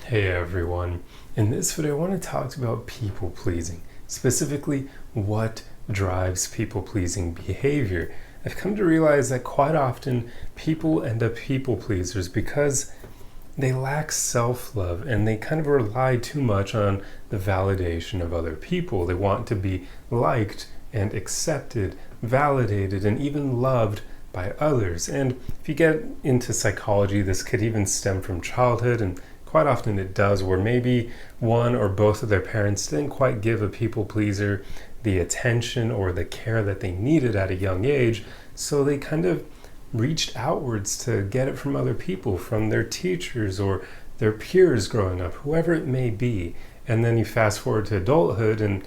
Hey everyone, in this video I want to talk about people pleasing, specifically what drives people pleasing behavior. I've come to realize that quite often people end up people pleasers because they lack self-love and they kind of rely too much on the validation of other people. They want to be liked and accepted, validated, and even loved by others. And if you get into psychology, this could even stem from childhood, and quite often it does, where maybe one or both of their parents didn't quite give a people pleaser the attention or the care that they needed at a young age, so they kind of reached outwards to get it from other people, from their teachers or their peers growing up, whoever it may be. And then you fast forward to adulthood, and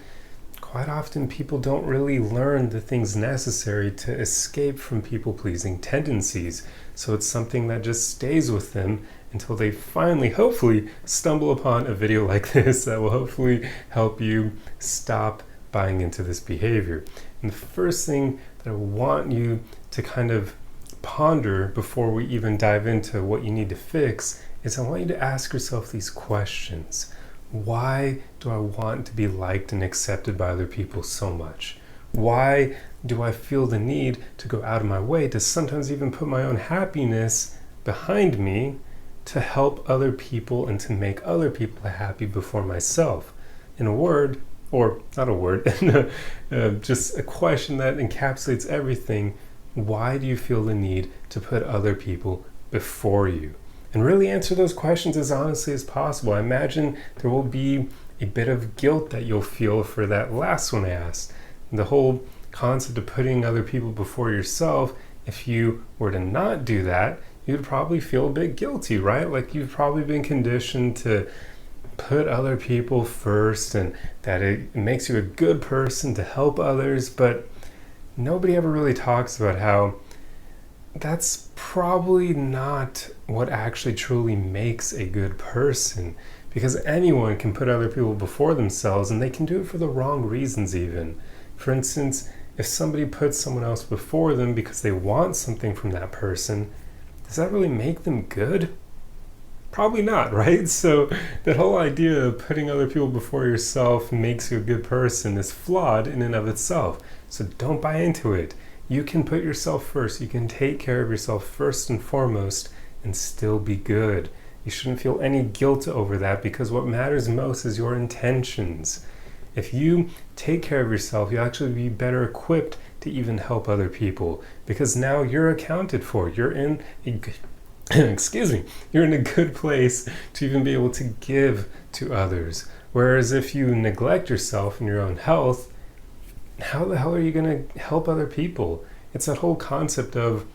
quite often people don't really learn the things necessary to escape from people-pleasing tendencies. So it's something that just stays with them until they finally, hopefully, stumble upon a video like this that will hopefully help you stop buying into this behavior. And the first thing that I want you to kind of ponder before we even dive into what you need to fix is I want you to ask yourself these questions. Why do I want to be liked and accepted by other people so much? Why do I feel the need to go out of my way to sometimes even put my own happiness behind me to help other people and to make other people happy before myself? In a word, or not a word, just a question that encapsulates everything. Why do you feel the need to put other people before you? And really answer those questions as honestly as possible. I imagine there will be a bit of guilt that you'll feel for that last one I asked. The whole concept of putting other people before yourself, if you were to not do that, you'd probably feel a bit guilty, right? Like you've probably been conditioned to put other people first and that it makes you a good person to help others, but nobody ever really talks about how that's probably not what actually truly makes a good person, because anyone can put other people before themselves and they can do it for the wrong reasons even. For instance, if somebody puts someone else before them because they want something from that person, does that really make them good? Probably not, right? So that whole idea of putting other people before yourself makes you a good person is flawed in and of itself. So don't buy into it. You can put yourself first. You can take care of yourself first and foremost and still be good. You shouldn't feel any guilt over that, because what matters most is your intentions. If you take care of yourself, you'll actually be better equipped to even help other people, because now you're accounted for. You're in a good you're in a good place to even be able to give to others. Whereas if you neglect yourself and your own health, how the hell are you going to help other people? It's that whole concept of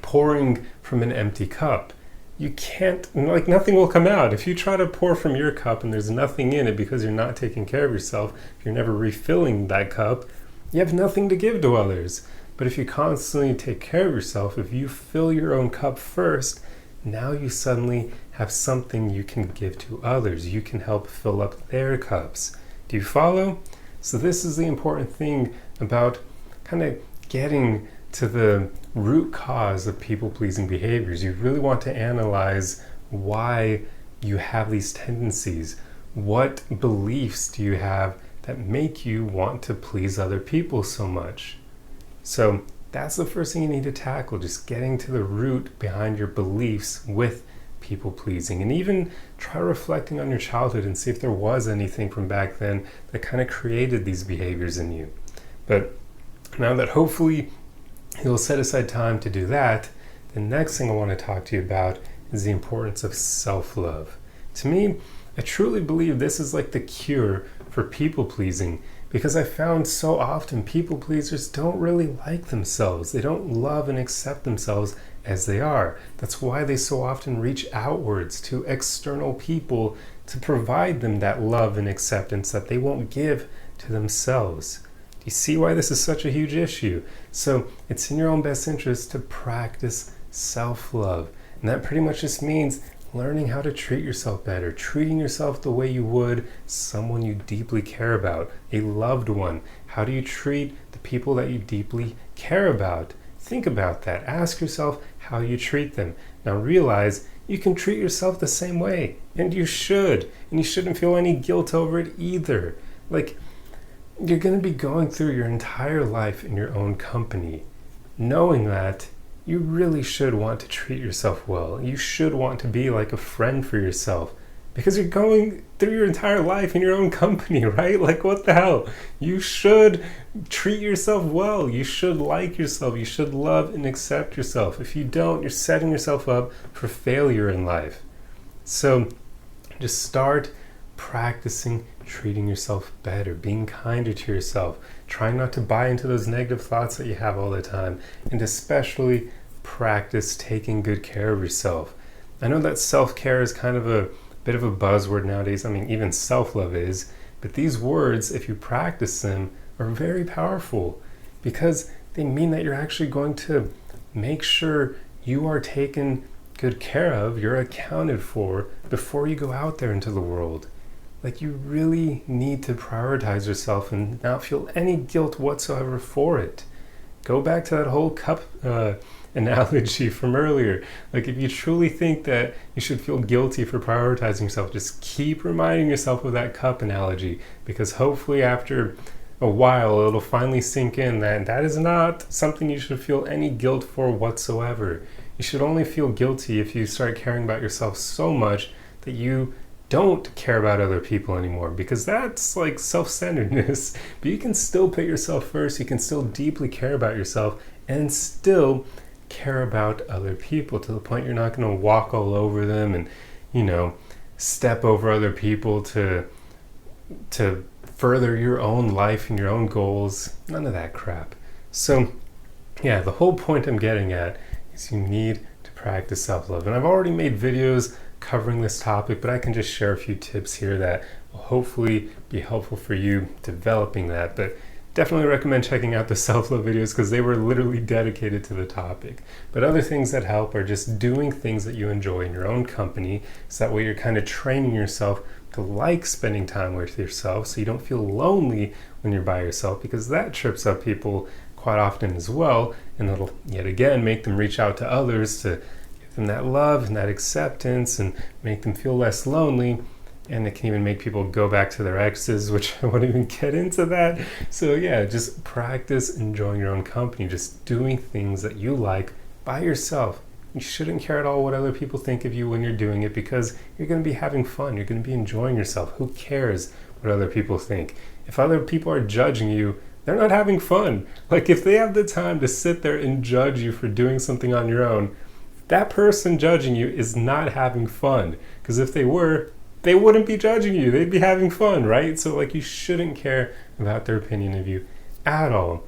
pouring from an empty cup. You can't, like, nothing will come out. If you try to pour from your cup and there's nothing in it because you're not taking care of yourself, if you're never refilling that cup, you have nothing to give to others. But if you constantly take care of yourself, if you fill your own cup first, now you suddenly have something you can give to others. You can help fill up their cups. Do you follow? So this is the important thing about kind of getting to the root cause of people-pleasing behaviors. You really want to analyze why you have these tendencies. What beliefs do you have that make you want to please other people so much? So that's the first thing you need to tackle, just getting to the root behind your beliefs with people pleasing. And even try reflecting on your childhood and see if there was anything from back then that kind of created these behaviors in you. But now that hopefully you'll set aside time to do that, the next thing I want to talk to you about is the importance of self-love. To me, I truly believe this is like the cure for people pleasing, because I found so often people pleasers don't really like themselves. They don't love and accept themselves as they are. That's why they so often reach outwards to external people to provide them that love and acceptance that they won't give to themselves. Do you see why this is such a huge issue? So it's in your own best interest to practice self-love. And that pretty much just means learning how to treat yourself better, treating yourself the way you would someone you deeply care about, a loved one. How do you treat the people that you deeply care about? Think about that. Ask yourself how you treat them. Now realize you can treat yourself the same way. And you should. And you shouldn't feel any guilt over it either. Like, you're going to be going through your entire life in your own company, knowing that you really should want to treat yourself well. You should want to be like a friend for yourself, because you're going through your entire life in your own company, right? Like, what the hell? You should treat yourself well. You should like yourself. You should love and accept yourself. If you don't, you're setting yourself up for failure in life. So just start practicing treating yourself better, being kinder to yourself, trying not to buy into those negative thoughts that you have all the time, and especially practice taking good care of yourself. I know that self-care is kind of a bit of a buzzword nowadays. I mean, even self-love is, but these words, if you practice them, are very powerful, because they mean that you're actually going to make sure you are taken good care of, you're accounted for before you go out there into the world. Like, you really need to prioritize yourself and not feel any guilt whatsoever for it. Go back to that whole cup analogy from earlier. Like, if you truly think that you should feel guilty for prioritizing yourself, just keep reminding yourself of that cup analogy, because hopefully after a while it'll finally sink in that that is not something you should feel any guilt for whatsoever. You should only feel guilty if you start caring about yourself so much that you don't care about other people anymore, because that's like self-centeredness. But you can still put yourself first. You can still deeply care about yourself and still care about other people, to the point you're not going to walk all over them and, step over other people to further your own life and your own goals. None of that crap. So yeah, the whole point I'm getting at is you need to practice self-love. And I've already made videos covering this topic, but I can just share a few tips here that will hopefully be helpful for you developing that. But definitely recommend checking out the self-love videos, because they were literally dedicated to the topic. But other things that help are just doing things that you enjoy in your own company, so that way you're kind of training yourself to like spending time with yourself, so you don't feel lonely when you're by yourself, because that trips up people quite often as well, and it'll yet again make them reach out to others to give them that love and that acceptance and make them feel less lonely. And it can even make people go back to their exes, which I won't even get into that. So yeah, just practice enjoying your own company, just doing things that you like by yourself. You shouldn't care at all what other people think of you when you're doing it, because you're going to be having fun. You're going to be enjoying yourself. Who cares what other people think? If other people are judging you, they're not having fun. Like, if they have the time to sit there and judge you for doing something on your own, that person judging you is not having fun. Because if they were, they wouldn't be judging you. They'd be having fun, right? So like, you shouldn't care about their opinion of you at all.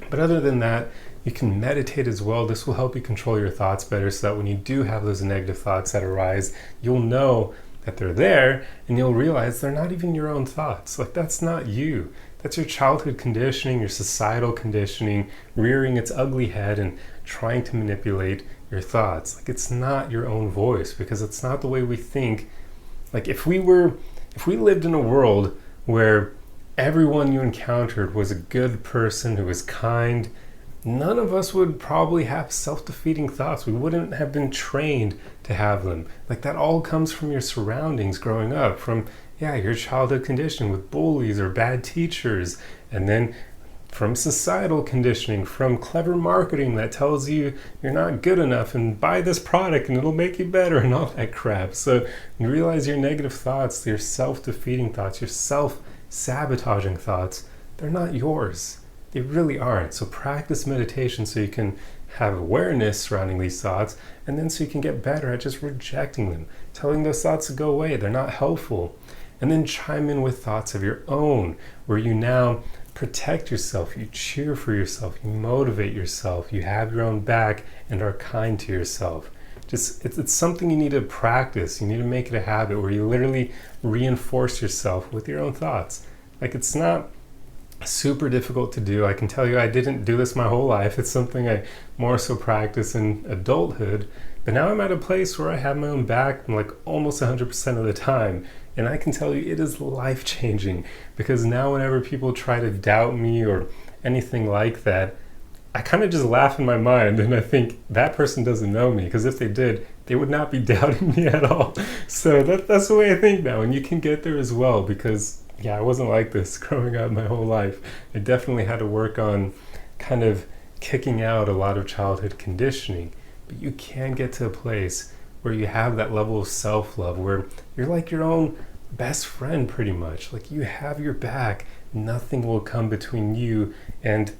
But other than that, you can meditate as well. This will help you control your thoughts better, so that when you do have those negative thoughts that arise, you'll know that they're there, and you'll realize they're not even your own thoughts. Like, that's not you. That's your childhood conditioning, your societal conditioning, rearing its ugly head and trying to manipulate your thoughts. Like, it's not your own voice, because it's not the way we think. Like, if we lived in a world where everyone you encountered was a good person who was kind, none of us would probably have self-defeating thoughts. We wouldn't have been trained to have them. Like, that all comes from your surroundings growing up, from your childhood conditioning with bullies or bad teachers, and then from societal conditioning, from clever marketing that tells you you're not good enough and buy this product and it'll make you better and all that crap. So you realize your negative thoughts, your self-defeating thoughts, your self-sabotaging thoughts, they're not yours. They really aren't. So practice meditation so you can have awareness surrounding these thoughts, and then so you can get better at just rejecting them, telling those thoughts to go away. They're not helpful. And then chime in with thoughts of your own, where you now protect yourself, you cheer for yourself, you motivate yourself, you have your own back and are kind to yourself. Just it's something you need to practice. You need to make it a habit where you literally reinforce yourself with your own thoughts. Like, it's not super difficult to do. I can tell you I didn't do this my whole life. It's something I more so practice in adulthood. But now I'm at a place where I have my own back like almost 100% of the time. And I can tell you it is life-changing, because now whenever people try to doubt me or anything like that, I kind of just laugh in my mind, and I think that person doesn't know me, because if they did, they would not be doubting me at all. So that's the way I think now, and you can get there as well, because yeah, I wasn't like this growing up my whole life. I definitely had to work on kind of kicking out a lot of childhood conditioning, but you can get to a place where you have that level of self-love where you're like your own best friend pretty much. Like, you have your back. Nothing will come between you and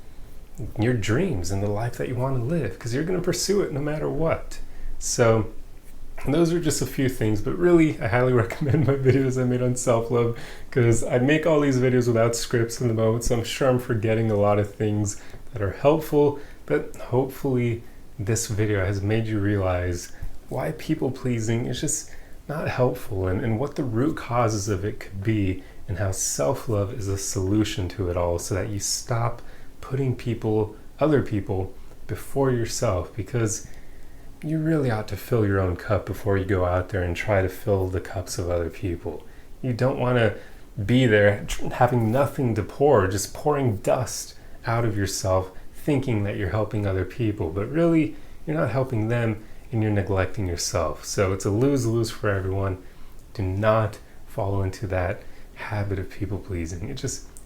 your dreams and the life that you want to live, because you're going to pursue it no matter what. So those are just a few things, but really I highly recommend my videos I made on self-love, because I make all these videos without scripts in the moment, so I'm sure I'm forgetting a lot of things that are helpful, but hopefully this video has made you realize why people pleasing is just not helpful, and what the root causes of it could be, and how self-love is a solution to it all, so that you stop putting other people before yourself, because you really ought to fill your own cup before you go out there and try to fill the cups of other people. You don't want to be there having nothing to pour, just pouring dust out of yourself, thinking that you're helping other people, but really you're not helping them and you're neglecting yourself. So it's a lose-lose for everyone. Do not fall into that habit of people pleasing.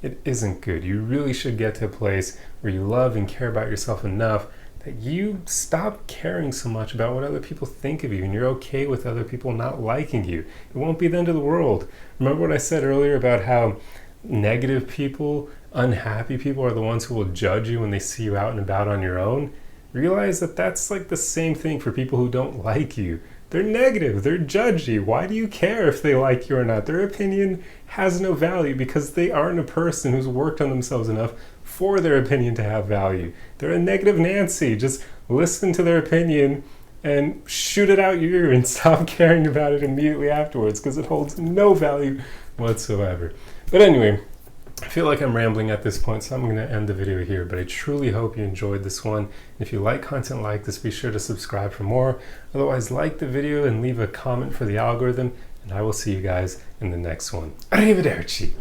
It isn't good. You really should get to a place where you love and care about yourself enough that you stop caring so much about what other people think of you, and you're okay with other people not liking you. It won't be the end of the world. Remember what I said earlier about how negative people, unhappy people are the ones who will judge you when they see you out and about on your own? Realize that that's like the same thing for people who don't like you. They're negative, they're judgy. Why do you care if they like you or not? Their opinion has no value, because they aren't a person who's worked on themselves enough for their opinion to have value. They're a negative Nancy. Just listen to their opinion and shoot it out your ear and stop caring about it immediately afterwards, because it holds no value whatsoever. But anyway, I feel like I'm rambling at this point, so I'm going to end the video here, but I truly hope you enjoyed this one. If you like content like this, be sure to subscribe for more. Otherwise, like the video and leave a comment for the algorithm, and I will see you guys in the next one. Arrivederci!